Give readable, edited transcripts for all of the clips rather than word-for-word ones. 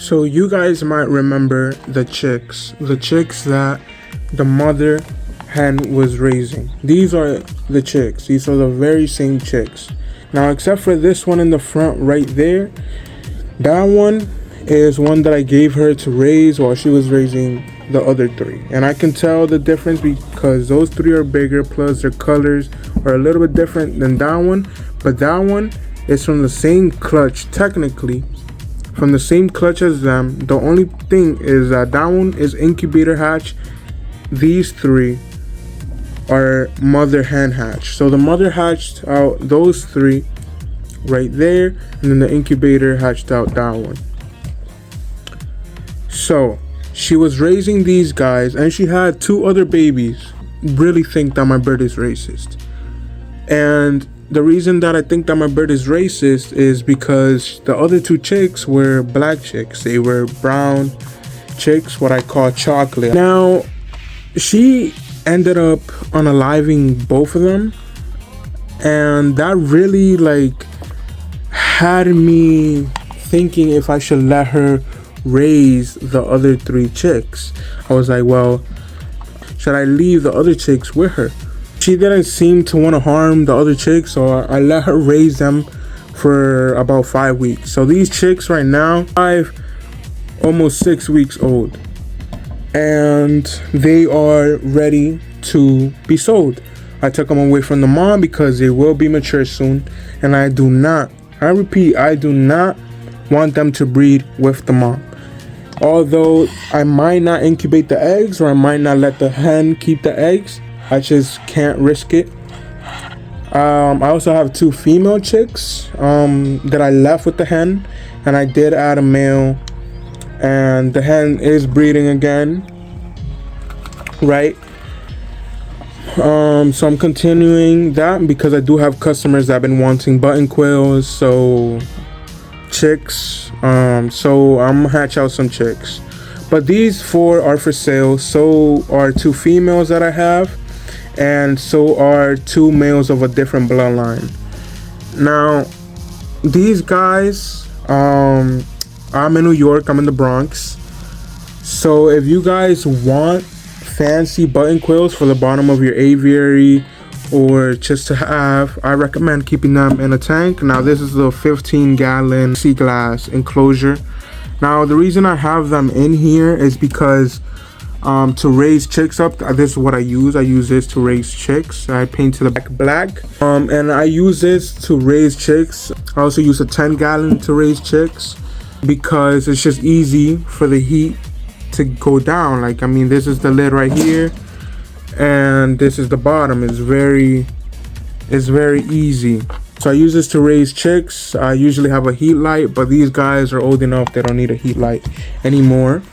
So you guys might remember the chicks that the mother hen was raising. These are the chicks. These are the very same chicks. Now, except for this one in the front right there, that one is one that I gave her to raise while she was raising the other three. And I can tell the difference because those three are bigger, plus their colors are a little bit different than that one. But that one is from the same clutch, technically, from the same clutch as them. The only thing is that that one is incubator hatch. These three are mother hen hatch. So the mother hatched out those three right there, and then the incubator hatched out that one. So she was raising these guys, and she had two other babies. Really think that my bird is racist. And the reason that I think that my bird is racist is because the other two chicks were black chicks. They were brown chicks, what I call chocolate. Now, she ended up unaliving both of them, and that really had me thinking if I should let her raise the other three chicks. I was like, well, should I leave the other chicks with her? She didn't seem to want to harm the other chicks, so I let her raise them for about 5 weeks. So these chicks right now, almost 6 weeks old, and they are ready to be sold. I took them away from the mom because they will be mature soon, and I do not want them to breed with the mom. Although I might not incubate the eggs, or I might not let the hen keep the eggs, I just can't risk it. I also have two female chicks that I left with the hen, and I did add a male, and the hen is breeding again, right? So I'm continuing that because I do have customers that have been wanting button quills, so chicks. So I'm gonna hatch out some chicks. But these four are for sale. So are two females that I have, and so are two males of a different bloodline. Now, these guys, I'm in New York, I'm in the Bronx. So if you guys want fancy button quills for the bottom of your aviary, or just to have, I recommend keeping them in a tank. Now, this is the 15-gallon sea glass enclosure. Now, the reason I have them in here is because to raise chicks up, this is what I use. I use this to raise chicks. I paint the back black, and I use this to raise chicks. I also use a 10-gallon to raise chicks because it's just easy for the heat to go down. This is the lid right here, and this is the bottom. It's very easy. So I use this to raise chicks. I usually have a heat light, but these guys are old enough, they don't need a heat light anymore.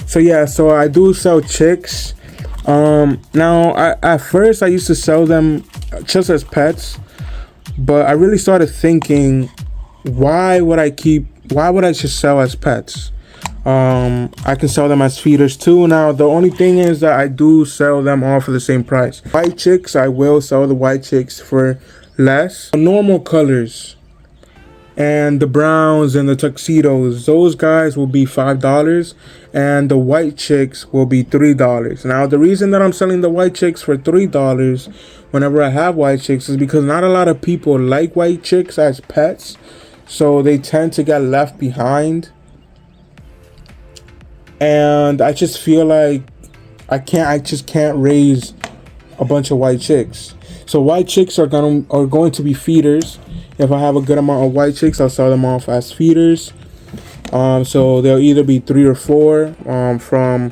So yeah, so I do sell chicks. Now, at first I used to sell them just as pets, but I really started thinking, why would I just sell as pets? I can sell them as feeders too. Now, the only thing is that I do sell them all for the same price. White chicks, I will sell the white chicks for less. The normal colors and the browns and the tuxedos, those guys will be $5, and the white chicks will be $3. Now, the reason that I'm selling the white chicks for $3 whenever I have white chicks is because not a lot of people like white chicks as pets, so they tend to get left behind. And I just feel like I just can't raise a bunch of white chicks. So white chicks are going to be feeders. If I have a good amount of white chicks, I'll sell them off as feeders. So they'll either be 3 or 4 from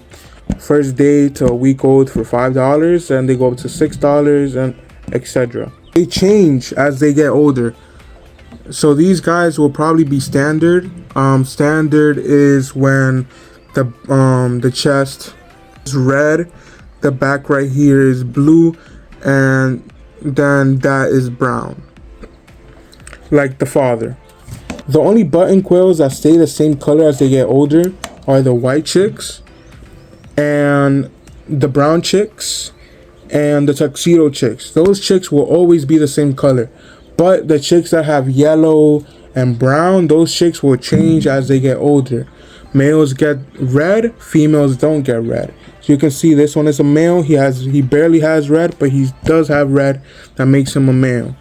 first day to a week old for $5, and they go up to $6 and etc. They change as they get older. So these guys will probably be standard. Standard is when the chest is red, the back right here is blue, and then that is brown, like the father. The only button quills that stay the same color as they get older are the white chicks and the brown chicks and the tuxedo chicks. Those chicks will always be the same color, but the chicks that have yellow and brown, those chicks will change as they get older. Males get red, females don't get red. So you can see this one is a male. He barely has red, but he does have red that makes him a male.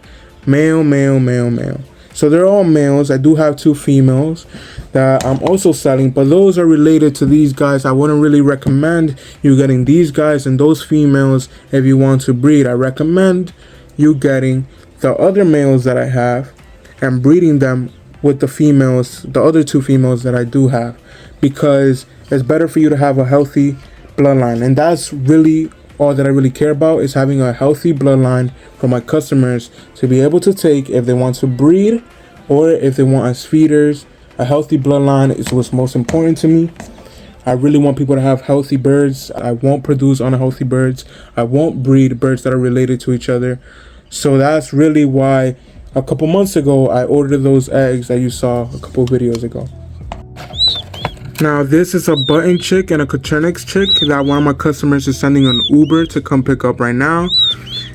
Male, male, male, male. So they're all males. I do have 2 females that I'm also selling, but those are related to these guys. I wouldn't really recommend you getting these guys and those females if you want to breed. I recommend you getting the other males that I have and breeding them with the females, the other 2 females that I do have, because it's better for you to have a healthy bloodline. And that's really all that I really care about, is having a healthy bloodline for my customers to be able to take if they want to breed or if they want as feeders. A healthy bloodline is what's most important to me. I really want people to have healthy birds. I won't produce unhealthy birds. I won't breed birds that are related to each other. So that's really why a couple months ago I ordered those eggs that you saw a couple videos ago. Now this is a button chick and a Coturnix chick that one of my customers is sending an Uber to come pick up right now.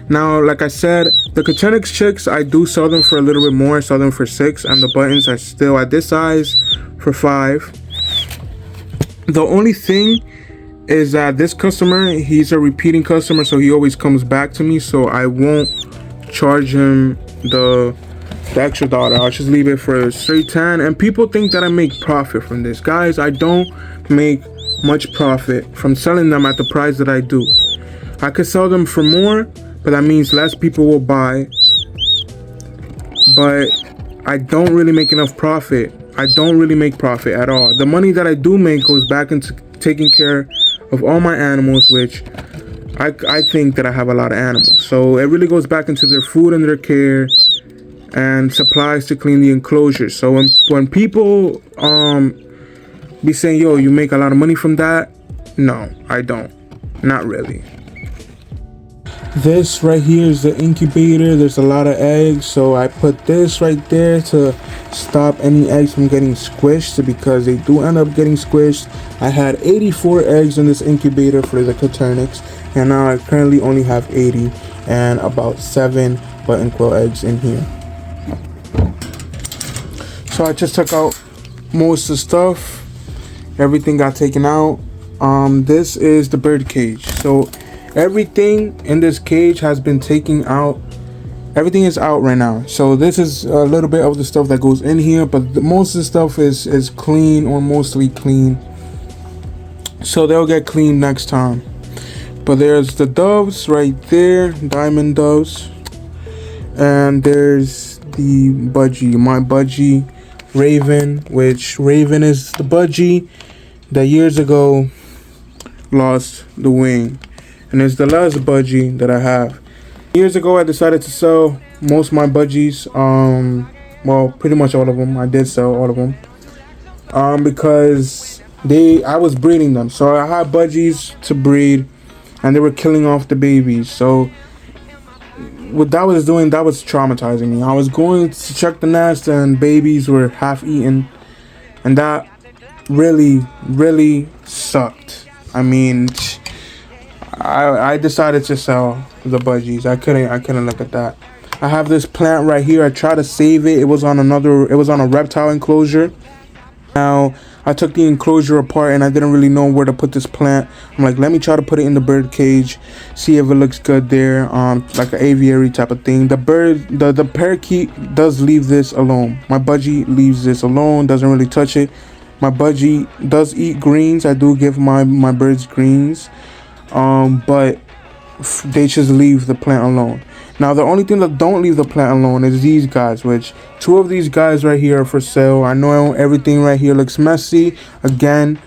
Now, like I said, the Coturnix chicks, I do sell them for a little bit more. I sell them for 6, and the buttons are still at this size for 5. The only thing is that this customer, he's a repeating customer, so he always comes back to me, so I won't charge him the extra dollar. I'll just leave it for straight 10. And people think that I make profit from this. Guys, I don't make much profit from selling them at the price that I do. I could sell them for more, but that means less people will buy. But I don't really make enough profit. I don't really make profit at all. The money that I do make goes back into taking care of all my animals, which I think that I have a lot of animals. So it really goes back into their food and their care and supplies to clean the enclosure. So when people be saying, yo, you make a lot of money from that, no, I don't. Not really. This right here is the incubator. There's a lot of eggs, so I put this right there to stop any eggs from getting squished, because they do end up getting squished. I had 84 eggs in this incubator for the Coturnix, and now I currently only have 80 and about 7 button quill eggs in here. So I just took out most of the stuff. Everything got taken out. This is the bird cage. So everything in this cage has been taken out. Everything is out right now. So this is a little bit of the stuff that goes in here, but most of the stuff is clean or mostly clean. So they'll get clean next time. But there's the doves right there, diamond doves. And there's the budgie, my budgie Raven, which Raven is the budgie that years ago lost the wing. And it's the last budgie that I have. Years ago I decided to sell most of my budgies. Well, pretty much all of them. I did sell all of them. Because I was breeding them. So I had budgies to breed and they were killing off the babies. So what that was doing, that was traumatizing me. I was going to check the nest and babies were half eaten, and that really sucked. I mean, I decided to sell the budgies. I couldn't look at that. I have this plant right here. I tried to save it. It was on a reptile enclosure. Now I took the enclosure apart and I didn't really know where to put this plant. I'm like, let me try to put it in the bird cage, see if it looks good there, like an aviary type of thing. The parakeet does leave this alone. My budgie leaves this alone, doesn't really touch it. My budgie does eat greens. I do give my birds greens, but they just leave the plant alone. Now the only thing that don't leave the plant alone is these guys, which 2 of these guys right here are for sale. I know everything right here looks messy. Again,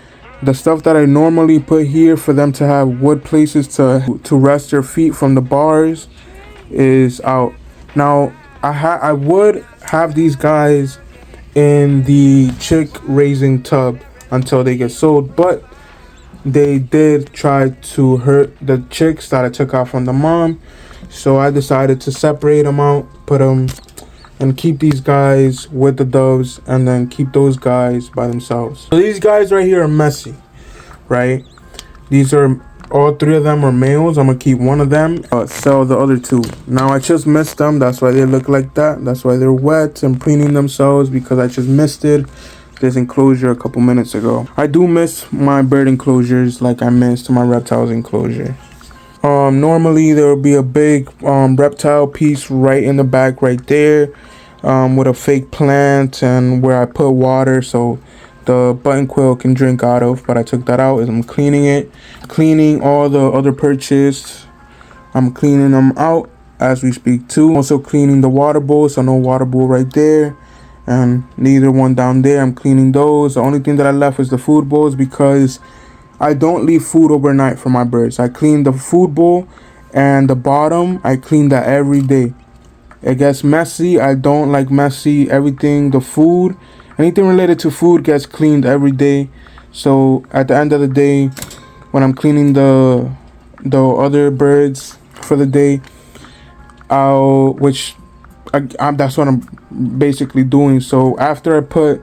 the stuff that I normally put here for them to have wood places to rest their feet from the bars is out. Now I would have these guys in the chick raising tub until they get sold, but they did try to hurt the chicks that I took out from the mom. So I decided to separate them out, put them, and keep these guys with the doves, and then keep those guys by themselves. So these guys right here are messy, right? These are, all 3 of them are males. I'm gonna keep one of them, sell the other 2. Now I just missed them. That's why they look like that. That's why they're wet and preening themselves, because I just missed it. this enclosure a couple minutes ago. I do miss my bird enclosures like I missed my reptiles enclosure. Normally there will be a big reptile piece right in the back right there, with a fake plant and where I put water so the button quill can drink out of, but I took that out as I'm cleaning it. Cleaning all the other purchased, I'm cleaning them out as we speak too. Also cleaning the water bowl, so no water bowl right there, and neither one down there. I'm cleaning those. The only thing that I left is the food bowls because I don't leave food overnight for my birds. I clean the food bowl and the bottom, I clean that every day. It gets messy. I don't like messy. Everything, the food, anything related to food gets cleaned every day. So at the end of the day, when I'm cleaning the other birds for the day, that's what I'm basically doing. So after I put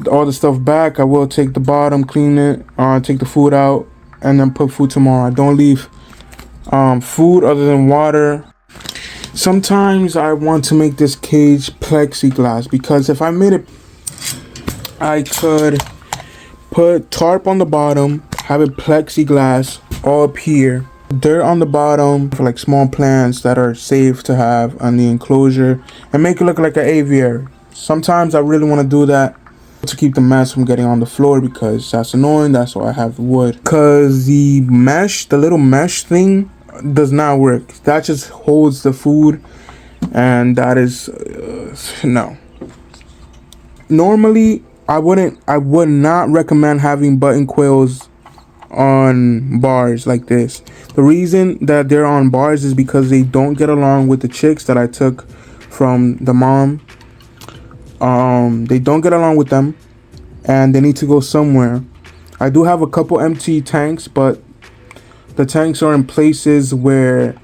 all the stuff back, I will take the bottom, clean it, take the food out, and then put food tomorrow. I don't leave food other than water. Sometimes I want to make this cage plexiglass because if I made it, I could put tarp on the bottom, have it plexiglass all up here, dirt on the bottom for like small plants that are safe to have on the enclosure, and make it look like an aviary. Sometimes I really want to do that to keep the mess from getting on the floor because that's annoying. That's why I have wood, because the little mesh thing does not work. That just holds the food, and that is no. Normally I would not recommend having button quails on bars like this. The reason that they're on bars is because they don't get along with the chicks that I took from the mom. They don't get along with them, and they need to go somewhere. I do have a couple empty tanks, but the tanks are in places where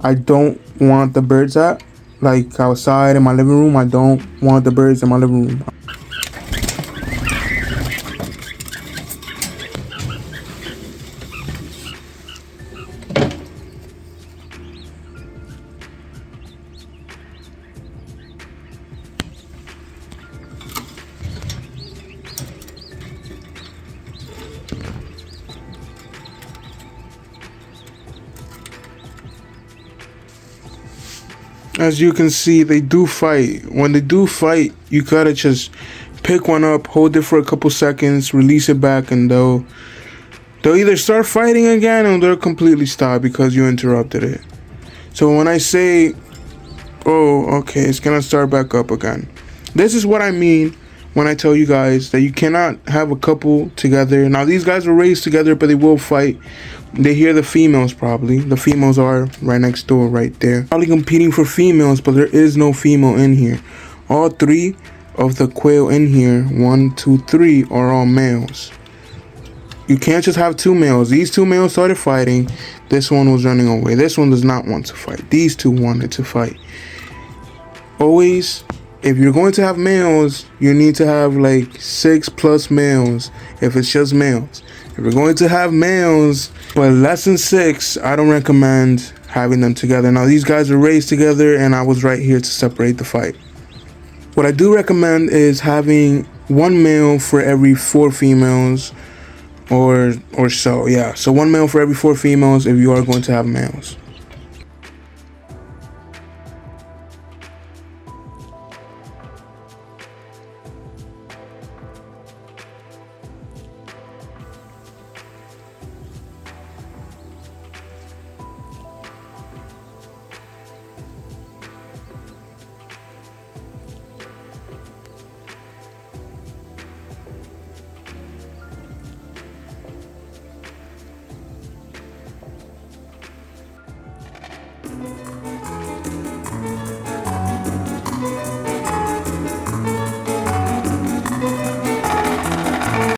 I don't want the birds at, like outside in my living room. I don't want the birds in my living room. As you can see, they do fight. When they do fight, you gotta just pick one up, hold it for a couple seconds, release it back, and they'll either start fighting again or they'll completely stop because you interrupted it. So when I say, oh, okay, it's gonna start back up again, this is what I mean when I tell you guys that you cannot have a couple together. Now these guys were raised together, but they will fight. They hear the females probably. The females are right next door, right there. Probably competing for females, but there is no female in here. All three of the quail in here, 1, 2, 3, are all males. You can't just have two males. These two males started fighting. This one was running away. This one does not want to fight. These two wanted to fight. Always, if you're going to have males, you need to have like 6+ males if it's just males. If you're going to have males but less than 6, I don't recommend having them together. Now these guys are raised together and I was right here to separate the fight. What I do recommend is having 1 male for every 4 females or so. Yeah, so 1 male for every 4 females if you are going to have males.